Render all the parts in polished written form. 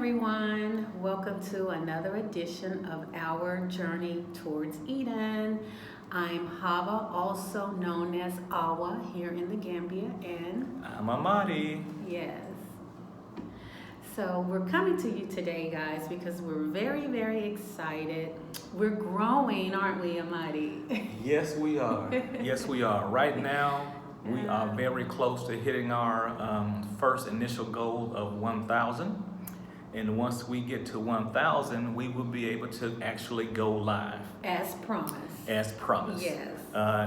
everyone. Welcome to another edition of our journey towards Eden. I'm Hava, also known as Awa, here in the Gambia, and I'm Amadi. yes. So we're coming to you today, guys, because we're very, very excited. We're growing, aren't we, Amadi? Yes, we are. Yes, we are. Right now, we are very close to hitting our first initial goal of 1,000. And once we get to 1,000, we will be able to actually go live. As promised. As promised. Yes.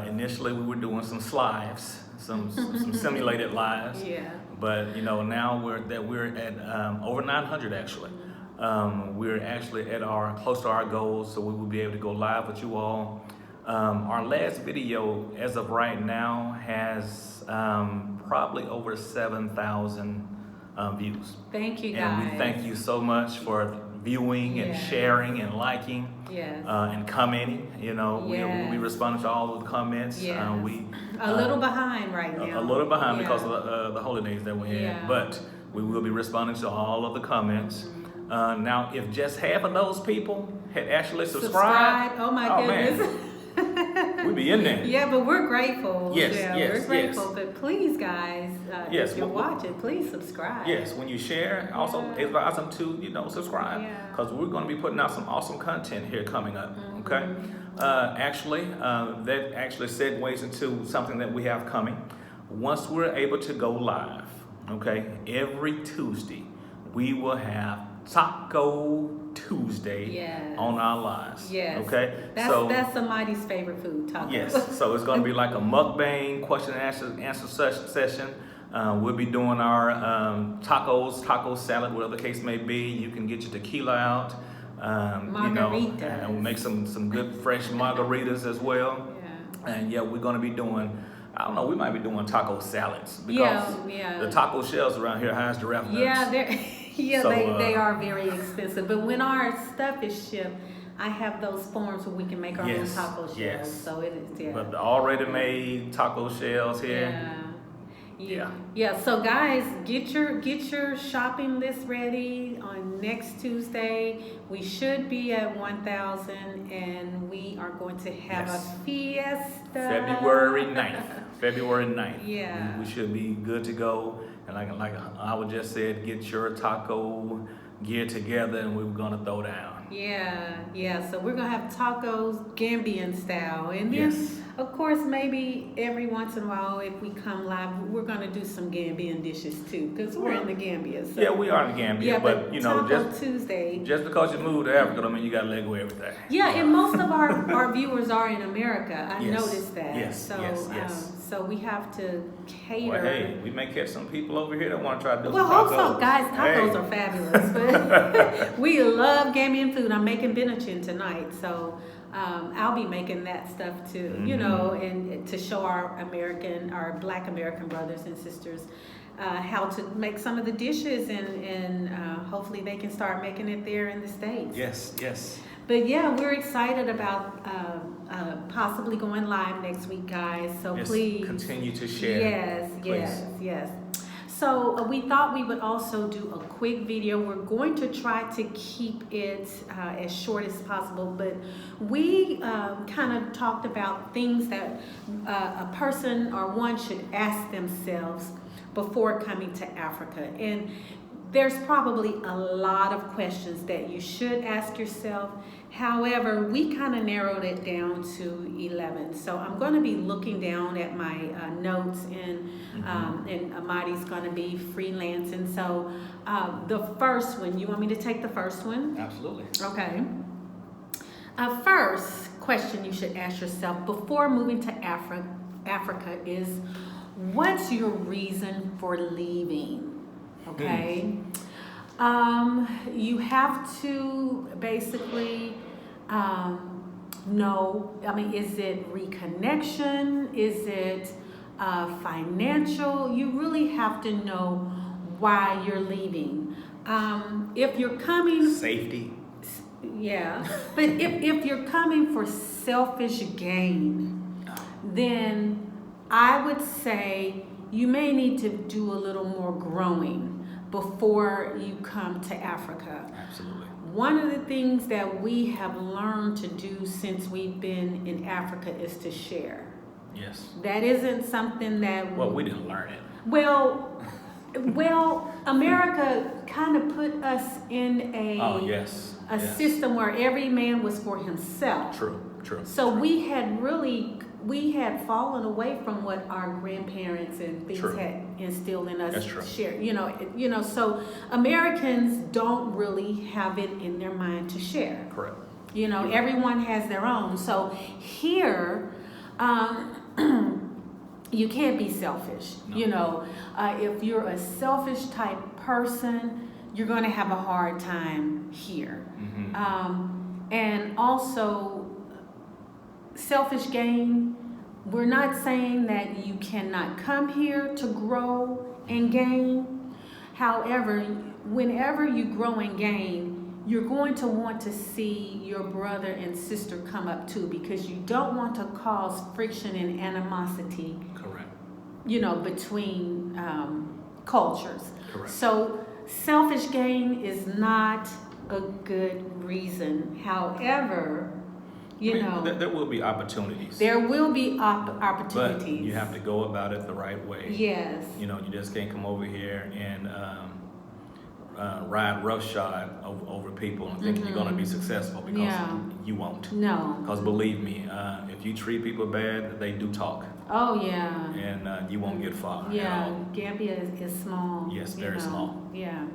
Initially, we were doing some lives, some simulated lives. Yeah. But now we're at over 900 actually. We're actually at close to our goals, so we will be able to go live with you all. Our last video, as of right now, has probably over 7,000 views. Thank you, guys. And we thank you so much for viewing and sharing and liking and commenting. We'll be responding to all of the comments. Yes. We a little behind right now. A little behind because of the holidays that we had, but we will be responding to all of the comments. Now, if just half of those people had actually subscribed, oh my goodness. We'd be in there. Yeah, but we're grateful. Yes, we're grateful. yes. But please, guys, if you're watching, please subscribe. Yes, when you share, also advise them to subscribe, because we're going to be putting out some awesome content here coming up. Okay, that actually segues into something that we have coming. Once we're able to go live, okay, every Tuesday we will have Taco Tuesday on our lives. Yes. Okay. That's somebody's favorite food, tacos. Yes. So it's going to be like a mukbang question and answer session. We'll be doing our taco salad, whatever the case may be. You can get your tequila out. Margaritas. And we'll make some good fresh margaritas as well. Yeah. And we're going to be doing. I don't know. We might be doing taco salads because the taco shells around here has giraffe nuts. Yeah, they are very expensive. But when our stuff is shipped, I have those forms where we can make our own taco shells. Yes. So it is. But the already made taco shells here. Yeah. So guys, get your shopping list ready. On next Tuesday, we should be at 1,000, and we are going to have a fiesta. February 9th. Yeah. We should be good to go. And like I would just said, get your taco gear together, and we're gonna throw down. Yeah. So we're gonna have tacos Gambian style, and then of course maybe every once in a while, if we come live, we're gonna do some Gambian dishes too, because we're in the Gambia. So. Yeah, we are in Gambia, yeah, but Taco Tuesday. Just because you moved to Africa, don't mean you gotta let go of everything. Yeah, and most of our viewers are in America. I noticed that. Yes. So we have to cater. Well, hey, we may catch some people over here that want to try to do some tacos. Well, also, guys, tacos are fabulous. But we love Gambian food. I'm making benachin tonight, so I'll be making that stuff too. And to show our Black American brothers and sisters how to make some of the dishes, and hopefully they can start making it there in the States. Yes. But yeah, we're excited about possibly going live next week, guys. So please continue to share. Yes. So we thought we would also do a quick video. We're going to try to keep it as short as possible, but we kind of talked about things that a person or one should ask themselves before coming to Africa. And there's probably a lot of questions that you should ask yourself. However, we kind of narrowed it down to 11. So I'm going to be looking down at my notes, and Amadi's going to be freelancing. So the first one, you want me to take the first one? Absolutely. Okay. First question you should ask yourself before moving to Africa is, what's your reason for leaving? Okay. You have to basically know, is it reconnection? Is it financial? You really have to know why you're leaving. If you're coming... Safety. Yeah. But if you're coming for selfish gain, then I would say you may need to do a little more growing. before you come to Africa. Absolutely. One of the things that we have learned to do since we've been in Africa is to share. Yes. That isn't something that... Well, we didn't learn it. Well, America kind of put us in a system where every man was for himself. True. So we had fallen away from what our grandparents and things had instilled in us. That's true. Share. So Americans don't really have it in their mind to share. Correct. Everyone has their own. So here, you can't be selfish. No. If you're a selfish type person, you're going to have a hard time here. Mm-hmm. And also, selfish gain, we're not saying that you cannot come here to grow and gain. However, whenever you grow and gain, you're going to want to see your brother and sister come up too, because you don't want to cause friction and animosity. Correct. Between cultures. Correct. So selfish gain is not a good reason. However, there will be opportunities. There will be opportunities. But you have to go about it the right way. Yes. You just can't come over here and ride roughshod over people and think you're going to be successful, because you won't. No. Because believe me, if you treat people bad, they do talk. Oh, yeah. And you won't get far. Yeah, Gambia is small. Yes, very small. Yeah.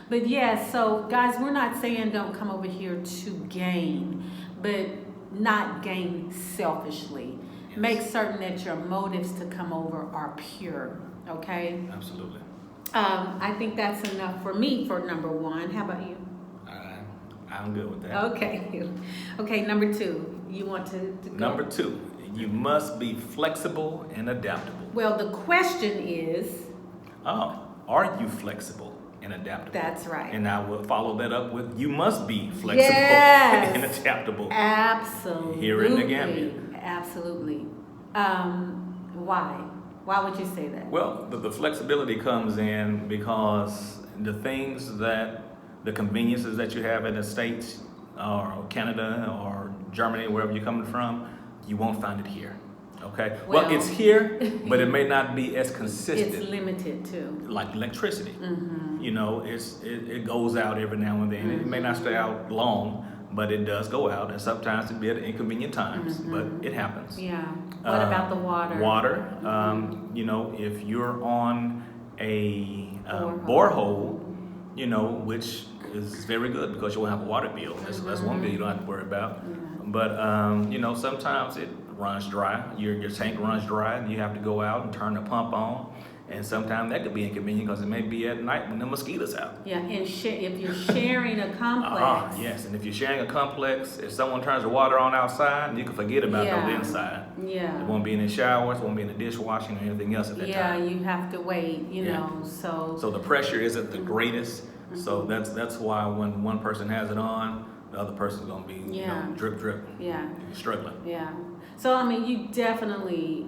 But so guys, we're not saying don't come over here to gain, but not gain selfishly. Yes. Make certain that your motives to come over are pure. Okay? Absolutely. I think that's enough for me for number one. How about you? I'm good with that. Okay, number two. You want to go? Number two, you must be flexible and adaptable. Well, the question is... are you flexible and adaptable? That's right. And I will follow that up with, you must be flexible and adaptable. Absolutely. Here in the Gambia. Absolutely. Why? Why would you say that? Well, the flexibility comes in because the conveniences that you have in the States or Canada or Germany, wherever you're coming from, you won't find it here. Okay? Well, it's here, but it may not be as consistent. It's limited too. Like electricity. Mm-hmm. It goes out every now and then. Mm-hmm. It may not stay out long, but it does go out, and sometimes it be at inconvenient times, but it happens. Yeah. What about the water? Water, if you're on a borehole, which is very good because you won't have a water bill. That's one bill you don't have to worry about. Yeah. But, sometimes it runs dry. Your tank runs dry, and you have to go out and turn the pump on. And sometimes that could be inconvenient because it may be at night when the mosquitoes out. Yeah, and if you're sharing a complex. Yes, and if you're sharing a complex, if someone turns the water on outside, you can forget about those inside. Yeah. It won't be in the showers, won't be in the dishwashing or anything else at that time. Yeah, you have to wait, So the pressure isn't the greatest. Mm-hmm. So that's why when one person has it on, the other person's gonna be drip drip. Yeah. Struggling. Yeah. So you definitely,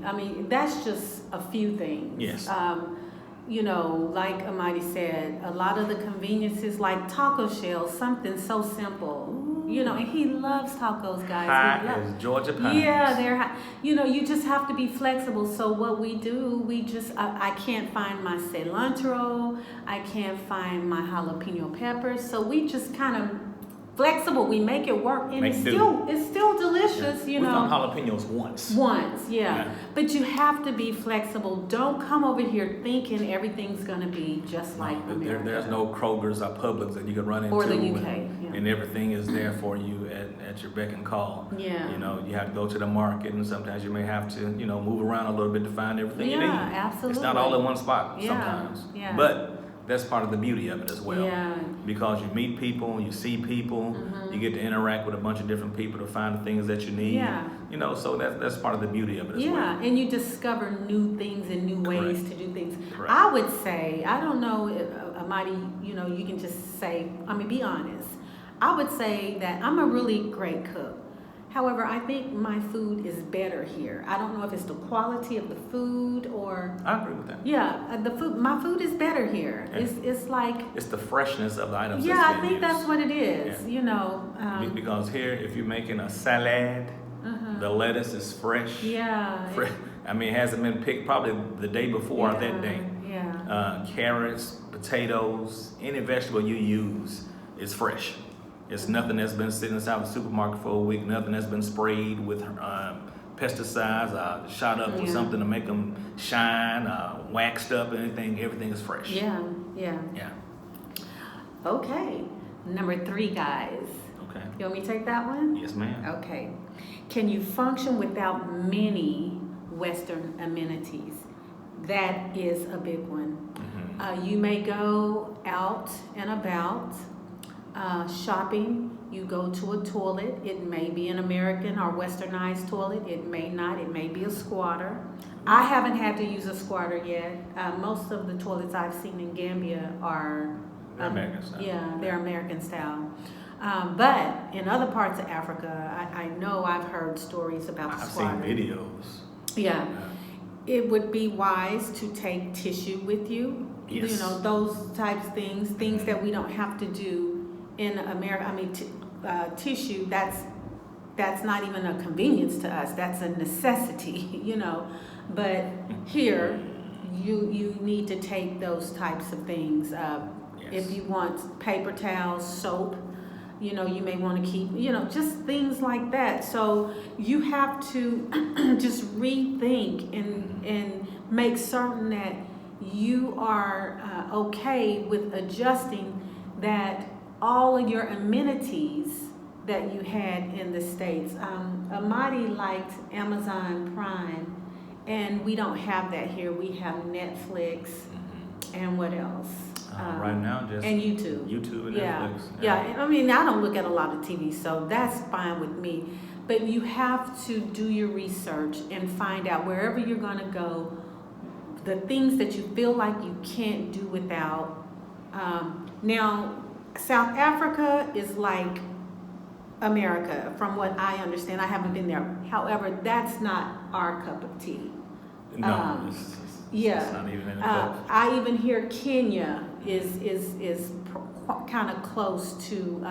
that's just a few things. Yes. Like Amadi said, a lot of the conveniences, like taco shells, something so simple. And he loves tacos, guys. Hot as Georgia pies. Yeah, they're hot. You just have to be flexible. So what we do, I can't find my cilantro, I can't find my jalapeno peppers. So we just kind of flexible. We make it work, and it's still delicious. We found jalapenos once. Yeah. But you have to be flexible. Don't come over here thinking everything's gonna be just like America. There's no Kroger's or Publix that you can run into, or the UK, and everything is there for you at your beck and call. Yeah. You have to go to the market, and sometimes you may have to move around a little bit to find everything you need. Yeah, absolutely. It's not all in one spot sometimes. Yeah. But that's part of the beauty of it as well. Yeah. Because you meet people, you see people, you get to interact with a bunch of different people to find the things that you need. Yeah. So that's part of the beauty of it as well. Yeah, and you discover new things and new ways to do things. Correct. I would say, I don't know, Amadi, you can just say, be honest. I would say that I'm a really great cook. However, I think my food is better here. I don't know if it's the quality of the food or. I agree with that. Yeah, my food is better here. Yeah. It's like. It's the freshness of the items. Yeah, that's I think that's what it is. Yeah. You know. Because here, if you're making a salad, the lettuce is fresh. Yeah. I mean, it hasn't been picked probably the day before or that day. Yeah. Carrots, potatoes, any vegetable you use is fresh. It's nothing that's been sitting inside the supermarket for a week, nothing that's been sprayed with pesticides, shot up with something to make them shine, waxed up, anything. Everything is fresh. Yeah. Okay. Number 3, guys. Okay. You want me to take that one? Yes, ma'am. Okay. Can you function without many Western amenities? That is a big one. You may go out and about shopping. You go to a toilet. It may be an American or Westernized toilet. It may not. It may be a squatter. I haven't had to use a squatter yet. Most of the toilets I've seen in Gambia are American style. Yeah, they're American style. But in other parts of Africa, I know I've heard stories about the squatter. I've seen videos. Yeah. It would be wise to take tissue with you. Yes. You know, those types of things that we don't have to do in America. I mean, tissue, that's not even a convenience to us. That's a necessity, you know. But here, you need to take those types of things. If you want paper towels, soap, you know, you may want to keep, you know, just things like that. So you have to just rethink and make certain that you are okay with adjusting that all of your amenities that you had in the States. Amadi liked Amazon Prime, and we don't have that here. We have Netflix, and what else? Right now, just and YouTube. YouTube and Netflix. Netflix. Yeah, I mean, I don't look at a lot of TV, so that's fine with me. But you have to do your research and find out wherever you're going to go, the things that you feel like you can't do without. Now, South Africa is like America, from what I understand. I haven't been there. However, that's not our cup of tea. No, it's not even in the cup. I even hear Kenya is kind of close to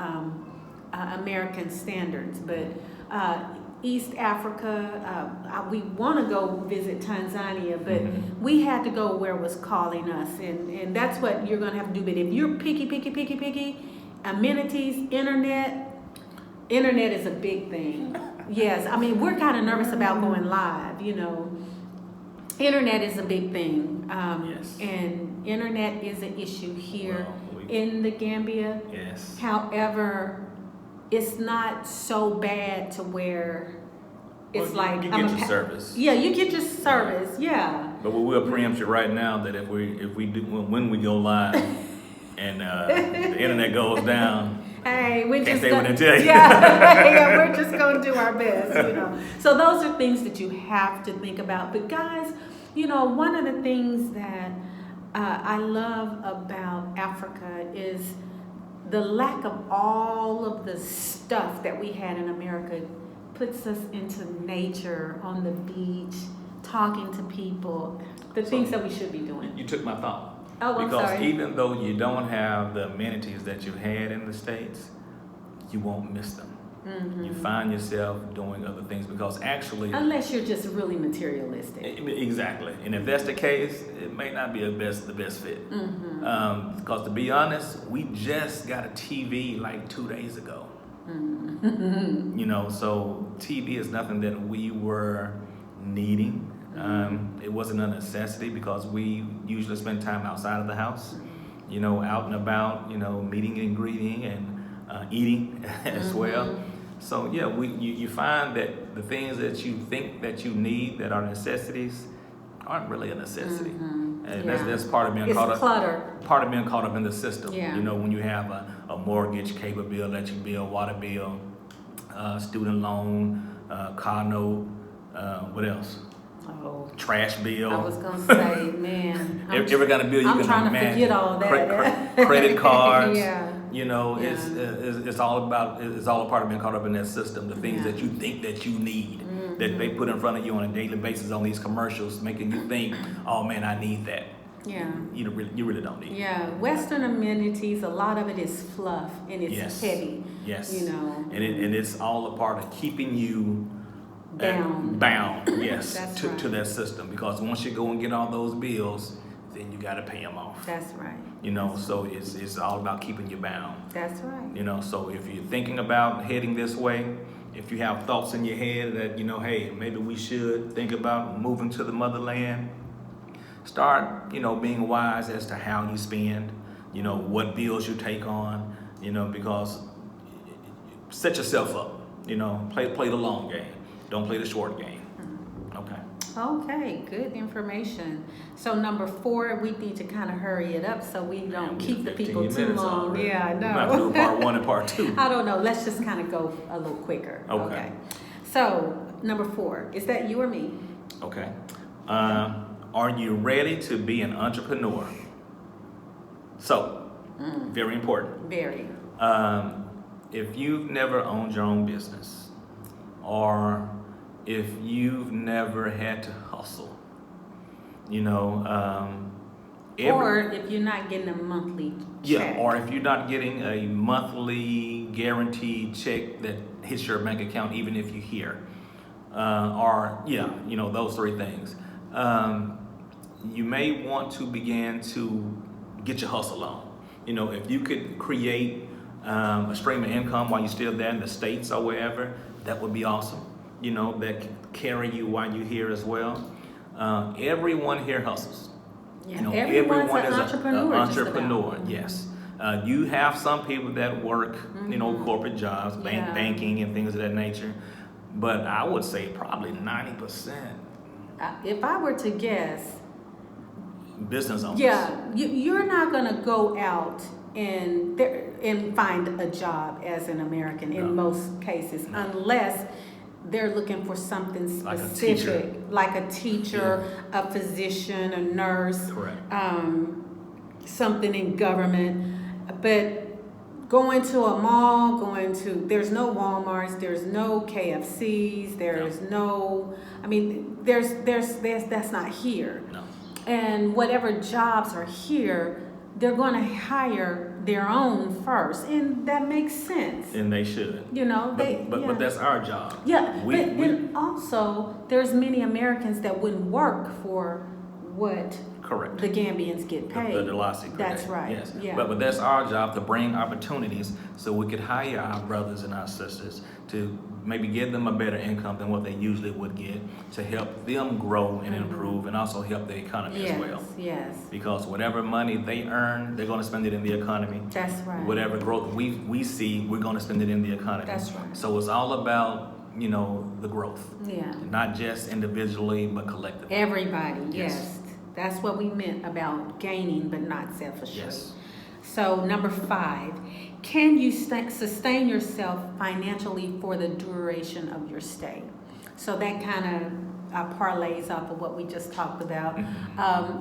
American standards, but East Africa, we want to go visit Tanzania, but we had to go where it was calling us, and that's what you're going to have to do. But if you're picky, amenities, internet is a big thing. Yes, I mean, we're kind of nervous about going live, you know. Internet is a big thing, Yes. and internet is an issue here Well, in the Gambia. Yes. However, it's not so bad to where it's like you get your service. Yeah, you get your service. Yeah. But we will preempt you right now that if we do when we go live and the internet goes down. Hey, we Can't just say what I tell you. yeah, we're just gonna do our best, you know. So those are things that you have to think about. But guys, you know, one of the things that I love about Africa is the lack of all of the stuff that we had in America. Puts us into nature, on the beach, talking to people, the things that we should be doing. You took my thought. Oh, I'm because sorry. even though you don't have the amenities that you had in the States, you won't miss them. You find yourself doing other things because actually... Unless you're just really materialistic. Exactly. And if that's the case, it may not be the best fit. Because to be honest, we just got a TV like 2 days ago. You know, so TV is nothing that we were needing. It wasn't a necessity because we usually spend time outside of the house, you know, out and about, you know, meeting and greeting and eating as well. So yeah, you find that the things that you think that you need that are necessities aren't really a necessity. And that's part of being caught up. Clutter. Part of being caught up in the system. Yeah. You know, when you have a mortgage, cable bill, electric bill, water bill, student loan, car note, what else? Oh, trash bill. I was gonna say, man. Every kind of bill you I'm can trying imagine. to forget all that. Credit cards. Yeah. It's all a part of being caught up in that system. The things that you think that you need, that they put in front of you on a daily basis on these commercials, making you think, oh man, I need that. Yeah. You really don't need it. Yeah. Western amenities, a lot of it is fluff and it's heavy. Yes. And it's all a part of keeping you bound. Yes, to that system, because once you go and get all those bills, then you got to pay them off. That's right. So it's all about keeping you bound. That's right. So if you're thinking about heading this way, if you have thoughts in your head that, hey, maybe we should think about moving to the motherland, start, being wise as to how you spend, what bills you take on, because set yourself up, play the long game. Don't play the short game. Okay, good information. So number 4, we need to kind of hurry it up so we don't keep the people too long. Already. Yeah, I know. We might have to do part 1 and part 2. I don't know. Let's just kind of go a little quicker. Okay. So number 4, is that you or me? Okay. Are you ready to be an entrepreneur? So, very important. Very. If you've never owned your own business, or if you've never had to hustle, or if you're not getting a monthly check. Or if you're not getting a monthly guaranteed check that hits your bank account, even if you're here, those 3 things. You may want to begin to get your hustle on. If you could create a stream of income while you're still there in the States or wherever, that would be awesome. That can carry you while you're here as well. Everyone here hustles. Yeah, everyone is an entrepreneur. Yes. You have some people that work, corporate jobs, banking and things of that nature. But I would say probably 90%. If I were to guess, business owners. Yeah, you're not going to go out and find a job as an American in most cases, unless they're looking for something specific, like a teacher, a physician, a nurse, something in government. But going to a mall, there's no Walmarts, there's no KFCs, there's that's not here. No. And whatever jobs are here, they're going to hire their own first, and that makes sense. And they should. But that's our job. Yeah, and also there's many Americans that wouldn't work for what the Gambians get paid. The Dalasi. That's right. Yes. Yeah. But that's our job, to bring opportunities so we could hire our brothers and our sisters to maybe give them a better income than what they usually would get, to help them grow and improve, and also help the economy as well. Yes. Because whatever money they earn, they're going to spend it in the economy. That's right. Whatever growth we see, we're going to spend it in the economy. That's right. So it's all about, the growth. Yeah. Not just individually, but collectively. Everybody, yes. That's what we meant about gaining, but not selfishly. Yes. So number 5, can you sustain yourself financially for the duration of your stay? So that kind of parlays off of what we just talked about.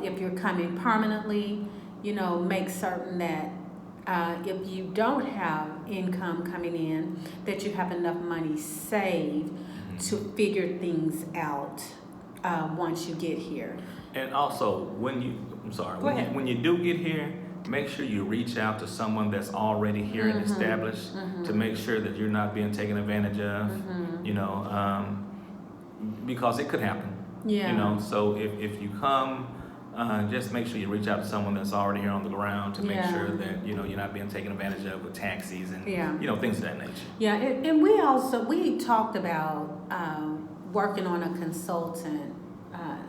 If you're coming permanently, make certain that if you don't have income coming in, that you have enough money saved to figure things out once you get here. And also, when you do get here, make sure you reach out to someone that's already here and established, to make sure that you're not being taken advantage of, because it could happen. Yeah. So if you come, just make sure you reach out to someone that's already here on the ground to make sure that you're not being taken advantage of with taxis and things of that nature. Yeah, and we talked about working on a consultant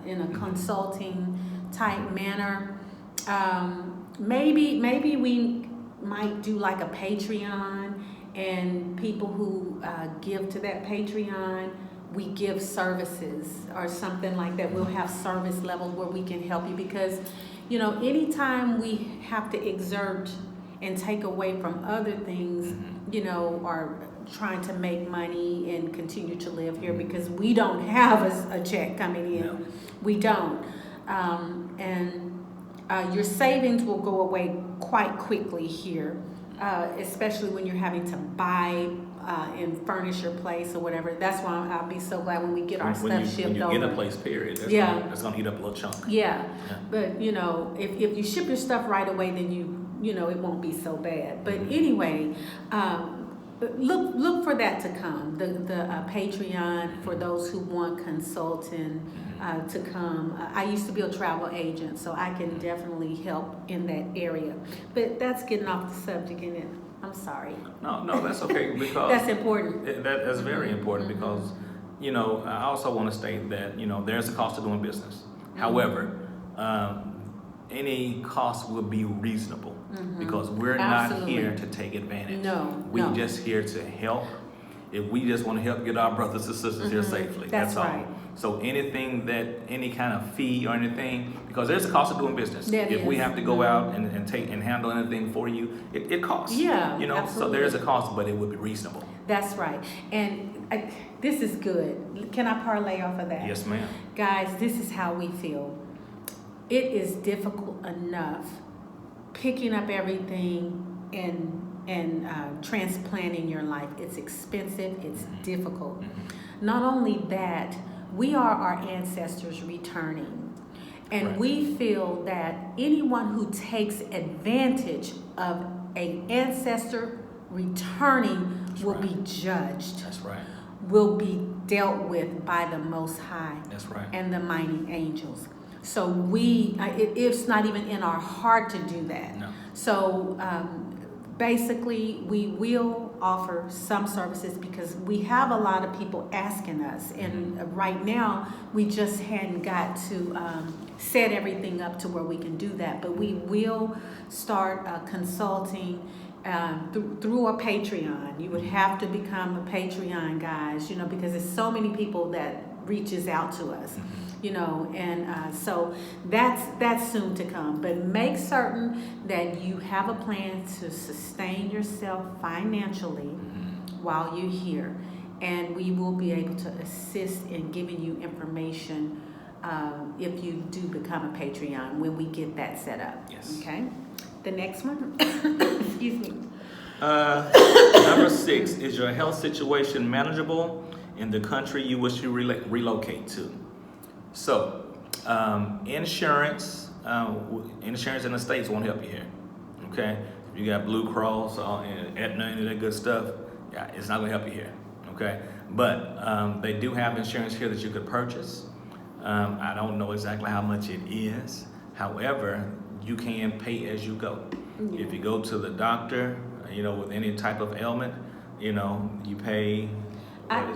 in a consulting type manner. Maybe we might do like a Patreon, and people who give to that Patreon, we give services or something like that. We'll have service levels where we can help you, because anytime we have to exert and take away from other things, or trying to make money and continue to live here, because we don't have a check coming in. No. We don't. And your savings will go away quite quickly here. especially when you're having to buy and furnish your place or whatever. That's why I'll be so glad when we get our stuff shipped over. When you get a place, period, that's going to eat up a little chunk. Yeah. But, you know, if you ship your stuff right away, then you know, it won't be so bad. But anyway, look for that to come. The Patreon for those who want consulting to come. I used to be a travel agent, so I can definitely help in that area. But that's getting off the subject, and it. I'm sorry. No, that's okay because that's important. That's very important because, you know, I also want to state that, you know, there's a cost to doing business. However, any cost will be reasonable because we're not here to take advantage. We're just here to help. If we just want to help get our brothers and sisters here safely, that's all. Right. So any kind of fee or anything, because there's a cost of doing business. If we have to go out and take and handle anything for you, it costs. Yeah, you know. Absolutely. So there is a cost, but it would be reasonable. That's right. And this is good. Can I parlay off of that? Yes, ma'am. Guys, this is how we feel. It is difficult enough picking up everything and transplanting your life. It's expensive. It's difficult. Not only that, we are our ancestors returning. And we feel that anyone who takes advantage of an ancestor returning will be judged. That's right. Will be dealt with by the Most High. That's right. And the mighty angels. So it's not even in our heart to do that. No. So basically, we will offer some services because we have a lot of people asking us. And right now, we just hadn't got to set everything up to where we can do that. But we will start consulting through a Patreon. You would have to become a Patreon, guys, you know, because there's so many people that reaches out to us. You know, and so that's soon to come. But make certain that you have a plan to sustain yourself financially while you're here, and we will be able to assist in giving you information if you do become a Patreon when we get that set up. Yes. Okay. The next one. Excuse me. Number 6, is your health situation manageable in the country you wish to relocate to? So, insurance in the States won't help you here, okay? If you got Blue Cross and Aetna and that good stuff, yeah, it's not gonna help you here, okay? But they do have insurance here that you could purchase. I don't know exactly how much it is. However, you can pay as you go. If you go to the doctor, you know, with any type of ailment, you know, you pay.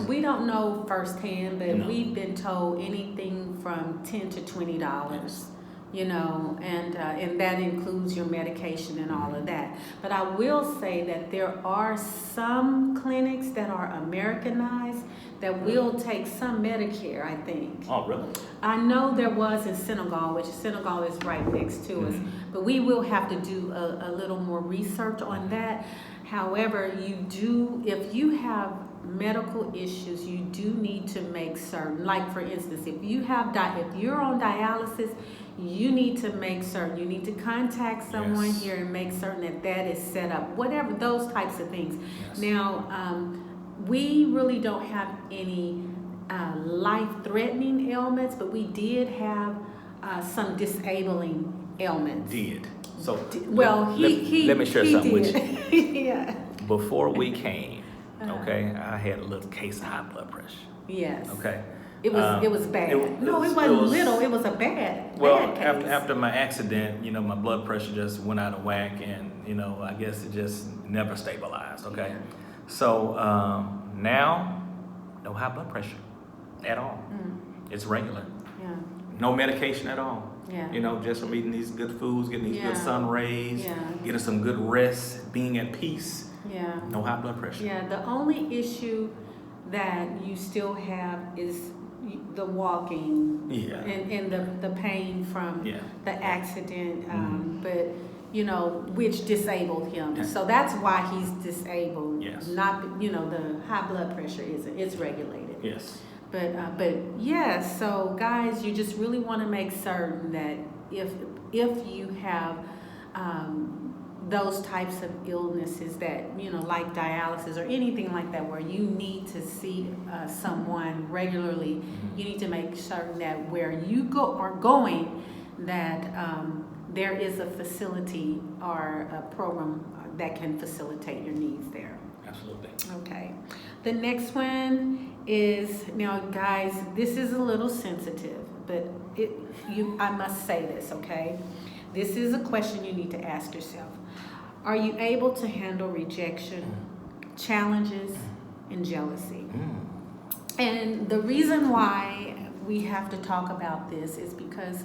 We don't know firsthand, but we've been told anything from $10 to $20, you know, and that includes your medication and all of that. But I will say that there are some clinics that are Americanized that will take some Medicare, I think. Oh, really? I know there was in Senegal, which Senegal is right next to us, but we will have to do a little more research on that. However, if you have medical issues, you do need to make certain, like for instance, if you're on dialysis, you need to make certain, you need to contact someone here and make certain that is set up, whatever, those types of things. Now, we really don't have any life-threatening ailments, but we did have some disabling ailments. So, well, let me share something with you. Yeah. Before we came, okay, I had a little case of high blood pressure. Yes. Okay. It was bad. It wasn't little. It was a bad. Well, bad case. after my accident, you know, my blood pressure just went out of whack, and you know, I guess it just never stabilized. Okay. Yeah. So now, no high blood pressure at all. It's regular. Yeah. No medication at all. Yeah. You know, just from eating these good foods, getting these good sun rays, Yeah. getting some good rest, being at peace. Yeah. No high blood pressure. Yeah. The only issue that you still have is the walking. Yeah. And the pain from the accident. But you know, which disabled him. Okay. So that's why he's disabled. Yes. Not, you know, the high blood pressure it's regulated. Yes. But yeah, so guys, you just really want to make certain that if you have those types of illnesses that, like dialysis or anything like that, where you need to see someone regularly, you need to make certain that where you are going, that there is a facility or a program that can facilitate your needs there. Absolutely. Okay. The next one is, now guys, this is a little sensitive, but I must say this, okay? This is a question you need to ask yourself. Are you able to handle rejection, challenges, and jealousy? And the reason why we have to talk about this is because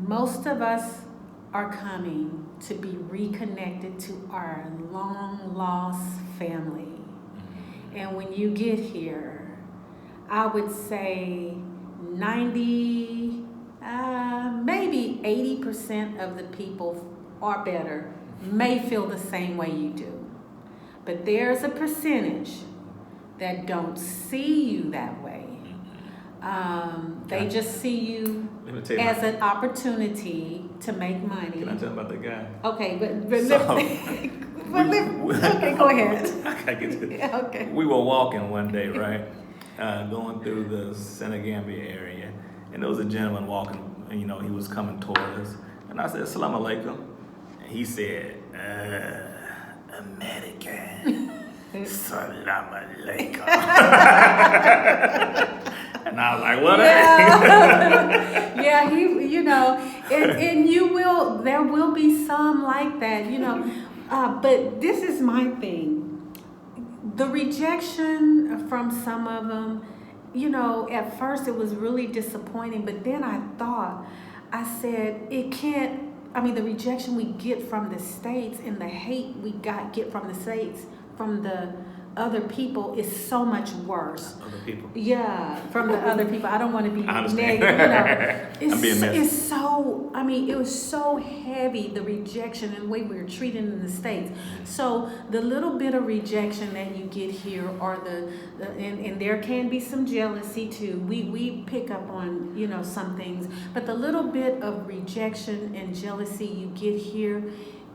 most of us are coming to be reconnected to our long lost family. And when you get here, I would say 90, maybe 80% of the people or better may feel the same way you do. But there's a percentage that don't see you that way. They just see you as an opportunity to make money. Can I tell you about that guy? Okay, okay, go ahead. I get this. Okay. We were walking one day, right? Going through the Gambia area, and there was a gentleman walking. He was coming toward us, and I said, "Assalamu alaikum." And he said, "American." Salam alaikum. And I was like, what? Yeah, and there will be some like that, but this is my thing. The rejection from some of them, at first it was really disappointing, but then I said, the rejection we get from the States and the hate we get from the States, from the other people, is so much worse. Other people? Yeah, from the other people. I don't want to be negative. I'm being messy. It was so heavy, the rejection and the way we were treated in the States. So the little bit of rejection that you get here, or and there can be some jealousy too. We pick up on, some things, but the little bit of rejection and jealousy you get here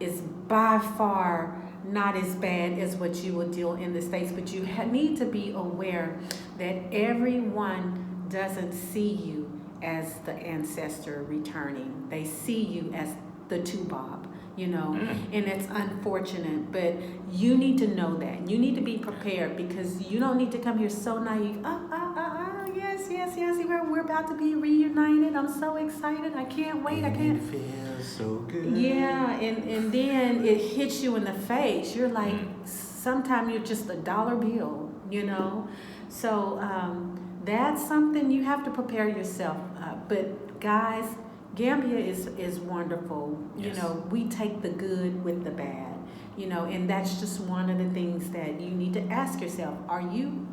is by far not as bad as what you will deal in the States. But you need to be aware that everyone doesn't see you as the ancestor returning. They see you as the Tubob, and it's unfortunate, but you need to know that. You need to be prepared, because you don't need to come here so naive. Yes, we're about to be reunited. I'm so excited. I can't wait. I can't. It feels so good. Yeah, and then it hits you in the face. You're like, sometimes you're just a dollar bill, So that's something you have to prepare yourself. But guys, Gambia is wonderful. Yes. We take the good with the bad. And that's just one of the things that you need to ask yourself. Are you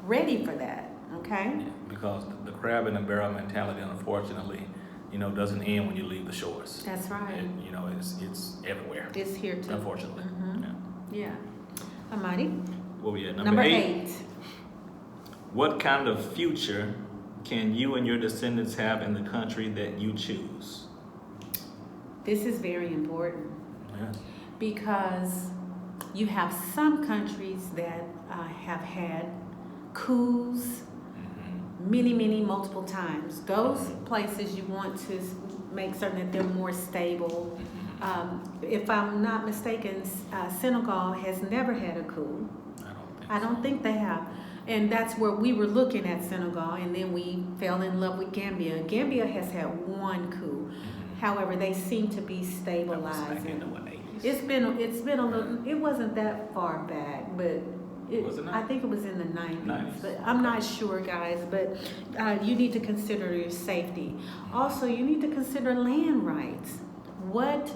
ready for that? Okay. Yeah, because the crab in the barrel mentality, unfortunately, doesn't end when you leave the shores. That's right. It's everywhere. It's here too. Unfortunately. Yeah. Amadi? Where we at? Number 8. What kind of future can you and your descendants have in the country that you choose? This is very important. Yeah. Because you have some countries that have had coups multiple times. Those places you want to make certain that they're more stable. If I'm not mistaken, Senegal has never had a coup. I don't think they have. And that's where we were looking at Senegal, and then we fell in love with Gambia. Gambia has had one coup. However, they seem to be stabilized. It's been a little. It wasn't that far back, but I think it was in the 90s. But I'm not sure, guys. But you need to consider your safety. Also, you need to consider land rights. What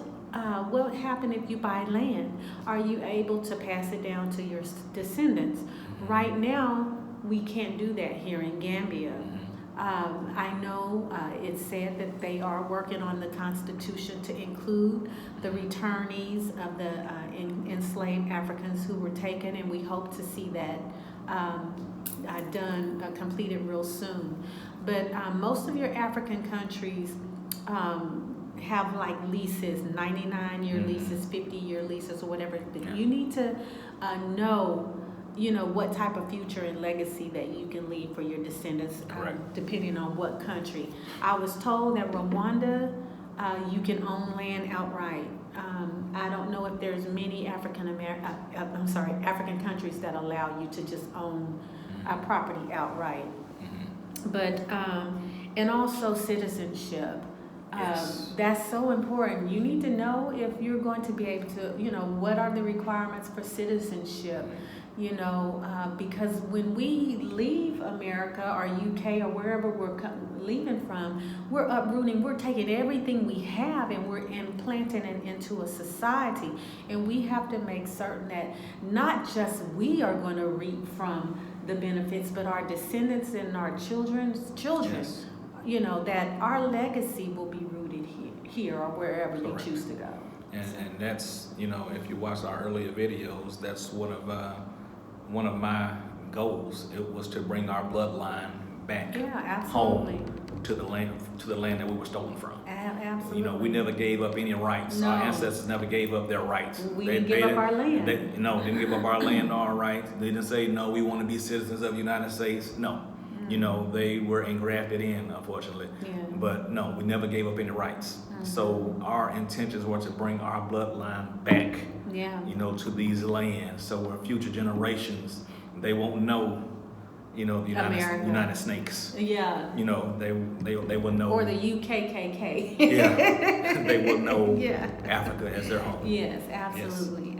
will happen if you buy land? Are you able to pass it down to your descendants? Right now, we can't do that here in Gambia. I know it's said that they are working on the Constitution to include the returnees of the enslaved Africans who were taken, and we hope to see that completed real soon. But most of your African countries, have like leases, 99-year leases, 50-year leases, or whatever. But you need to know, what type of future and legacy that you can leave for your descendants, depending on what country. I was told that Rwanda, you can own land outright. I don't know if there's many African countries that allow you to just own property outright. But and also citizenship. That's so important. You need to know if you're going to be able to, what are the requirements for citizenship, because when we leave America or UK or wherever we're leaving from, we're uprooting, we're taking everything we have and we're implanting it into a society. And we have to make certain that not just we are going to reap from the benefits, but our descendants and our children's children. That our legacy will be rooted here or wherever they choose to go. And that's, if you watch our earlier videos, that's one of my goals. It was to bring our bloodline back home to the land that we were stolen from. Absolutely. We never gave up any rights. No. Our ancestors never gave up their rights. We didn't give up our land. Didn't give up our land or our rights. They didn't say, no, we want to be citizens of the United States. No. They were engrafted in, unfortunately. But no, we never gave up any rights. So our intentions were to bring our bloodline back, to these lands. So where future generations, they won't know, the United Snakes. Yeah. They will know. Or the UKKK. They will know Africa as their home. Yes, absolutely.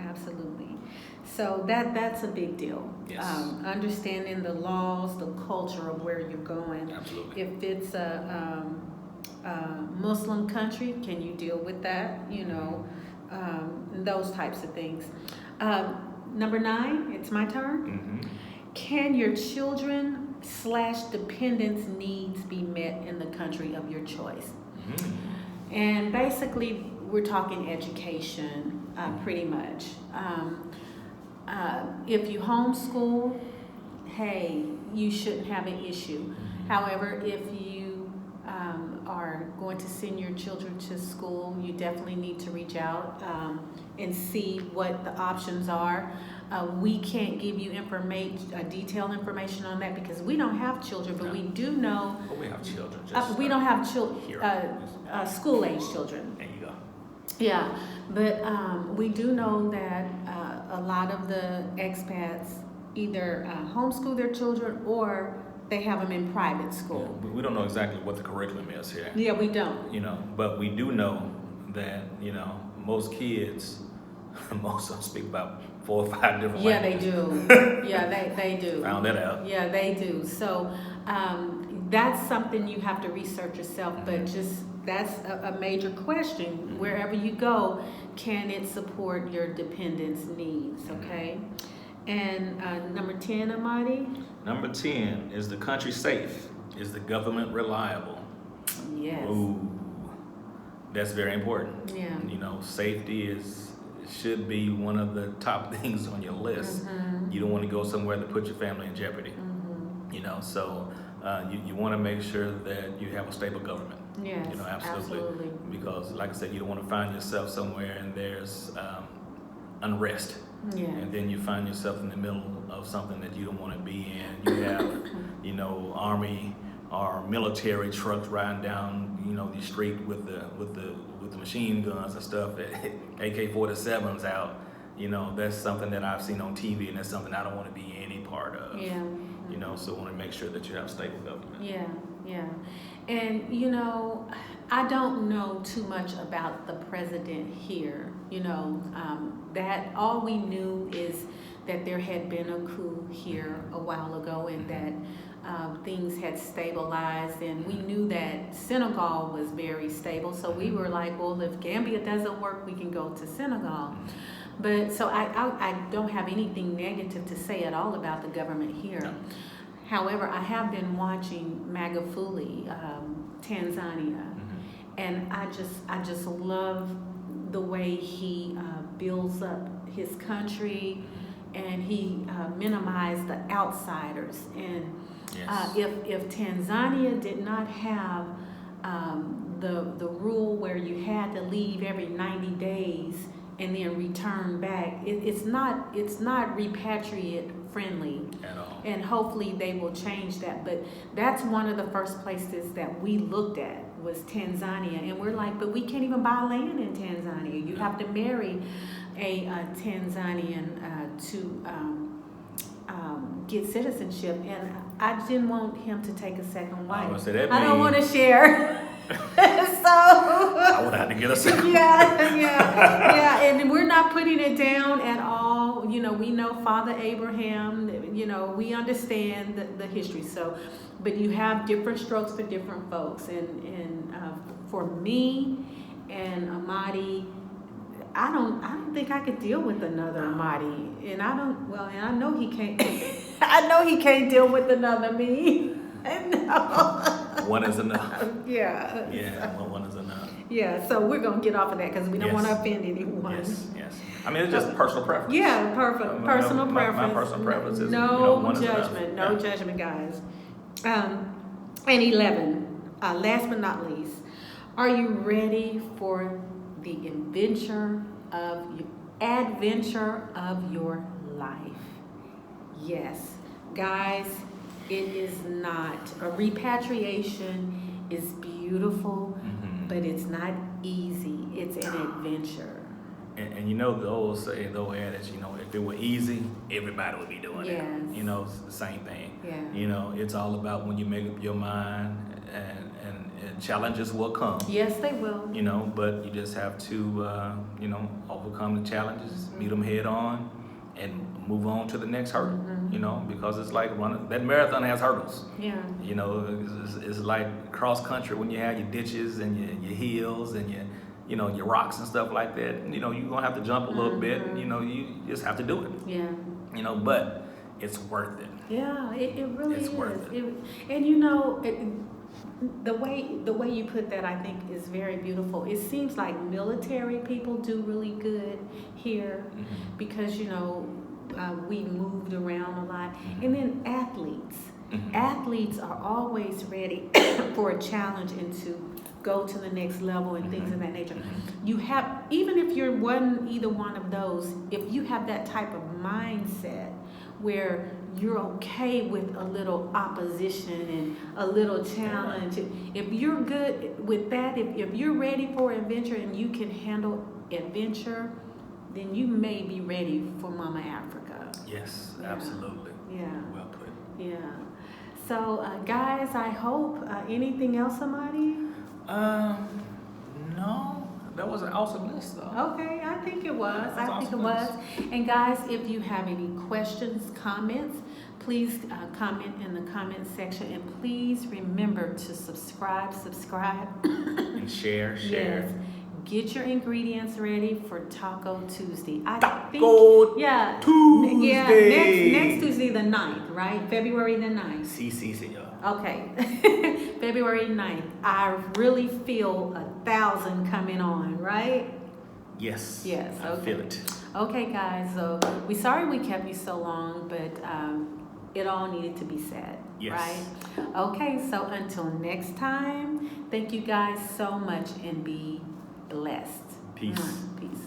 So that's a big deal. Yes. Understanding the laws, the culture of where you're going. Absolutely. If it's a Muslim country, can you deal with that? Those types of things. Number 9, it's my turn. Can your children / dependents' needs be met in the country of your choice? And basically, we're talking education, pretty much. If you homeschool, hey, you shouldn't have an issue. However, if you are going to send your children to school, you definitely need to reach out and see what the options are. We can't give you detailed information on that because we don't have children, but we do know. But we have children. We don't have school-age children. There you go. Yeah, but we do know that a lot of the expats either homeschool their children or they have them in private school. We don't know exactly what the curriculum is here. Yeah, we don't. But we do know that, most kids, most of them speak about 4 or 5 different languages. They do. Yeah, they do. Found that out. Yeah, they do. So that's something you have to research yourself, but that's a major question. Wherever you go, can it support your dependents' needs, okay? And number 10, Amadi? Number 10, is the country safe? Is the government reliable? Yes. Ooh, that's very important. Yeah. Safety should be one of the top things on your list. You don't want to go somewhere that puts your family in jeopardy. So you want to make sure that you have a stable government. Yes, absolutely. Because, like I said, you don't want to find yourself somewhere and there's unrest. Yeah. And then you find yourself in the middle of something that you don't want to be in. You have, army or military trucks riding down, the street with the machine guns and stuff, AK-47s out. That's something that I've seen on TV, and that's something I don't want to be any part of. Yeah. So I want to make sure that you have a stable government. Yeah. And, I don't know too much about the president here. That all we knew is that there had been a coup here a while ago and that things had stabilized, and we knew that Senegal was very stable. So we were like, well, if Gambia doesn't work, we can go to Senegal. But so I don't have anything negative to say at all about the government here. No. However, I have been watching Magufuli, Tanzania, and I just love the way he builds up his country, and he minimized the outsiders. And if Tanzania did not have the rule where you had to leave every 90 days and then return back, it's not repatriate friendly at all. And hopefully they will change that. But that's one of the first places that we looked at was Tanzania, and we're like, but we can't even buy land in Tanzania. You have to marry a Tanzanian to get citizenship, and I didn't want him to take a second wife. I don't want to share. So I would have to get a second. Yeah, and we're not putting it down at all. You know, we know Father Abraham. You know, we understand the history. So, but you have different strokes for different folks, and for me and Amadi, I don't think I could deal with another Amadi, and I know he can't. I know he can't deal with another me. No. One is enough. Yeah. Yeah, one is enough. Yeah, so we're gonna get off of that because we don't want to offend anyone. Yes. I mean, it's just personal preference. Yeah, perfect. Personal preference. My personal preference is no one judgment. No judgment, guys. And 11. Last but not least, are you ready for the adventure of your life? Yes, guys. It is not. A repatriation is beautiful, but it's not easy. It's an adventure. And you know, the old adage, you know, if it were easy, everybody would be doing it. You know, it's the same thing. Yeah. You know, it's all about when you make up your mind, and challenges will come. Yes, they will. You know, but you just have to, you know, overcome the challenges, meet them head on, and move on to the next hurdle. You know, because it's like that marathon has hurdles. Yeah. You know, it's like cross country when you have your ditches and your hills and your rocks and stuff like that. You know, you're gonna have to jump a little bit. You know, you just have to do it. Yeah. You know, but it's worth it. Yeah, it really is. It's worth it. And you know, the way you put that, I think, is very beautiful. It seems like military people do really good here because, you know, we moved around a lot. And then athletes. Athletes are always ready for a challenge and to go to the next level and things of that nature. You have, even if you're either one of those, if you have that type of mindset where you're okay with a little opposition and a little challenge, if you're good with that, if you're ready for adventure and you can handle adventure, then you may be ready for Mama Africa. Yes, absolutely. Yeah. Well put. Yeah. So, guys, I hope, anything else, Amadi? No, that was an awesome list, though. Okay, I think it was. I think it awesome was. And guys, if you have any questions, comments, please comment in the comment section, and please remember to subscribe, and share. Yes. Get your ingredients ready for Taco Tuesday. Tuesday. Yeah, next Tuesday the 9th, right? February the 9th. Sí, señor. Okay, February 9th. I really feel 1,000 coming on, right? Yes. Yes. Okay. I feel it. Okay, guys. So we're sorry we kept you so long, but it all needed to be said, yes. right? Okay. So until next time, thank you guys so much, and be blessed. Peace. Peace.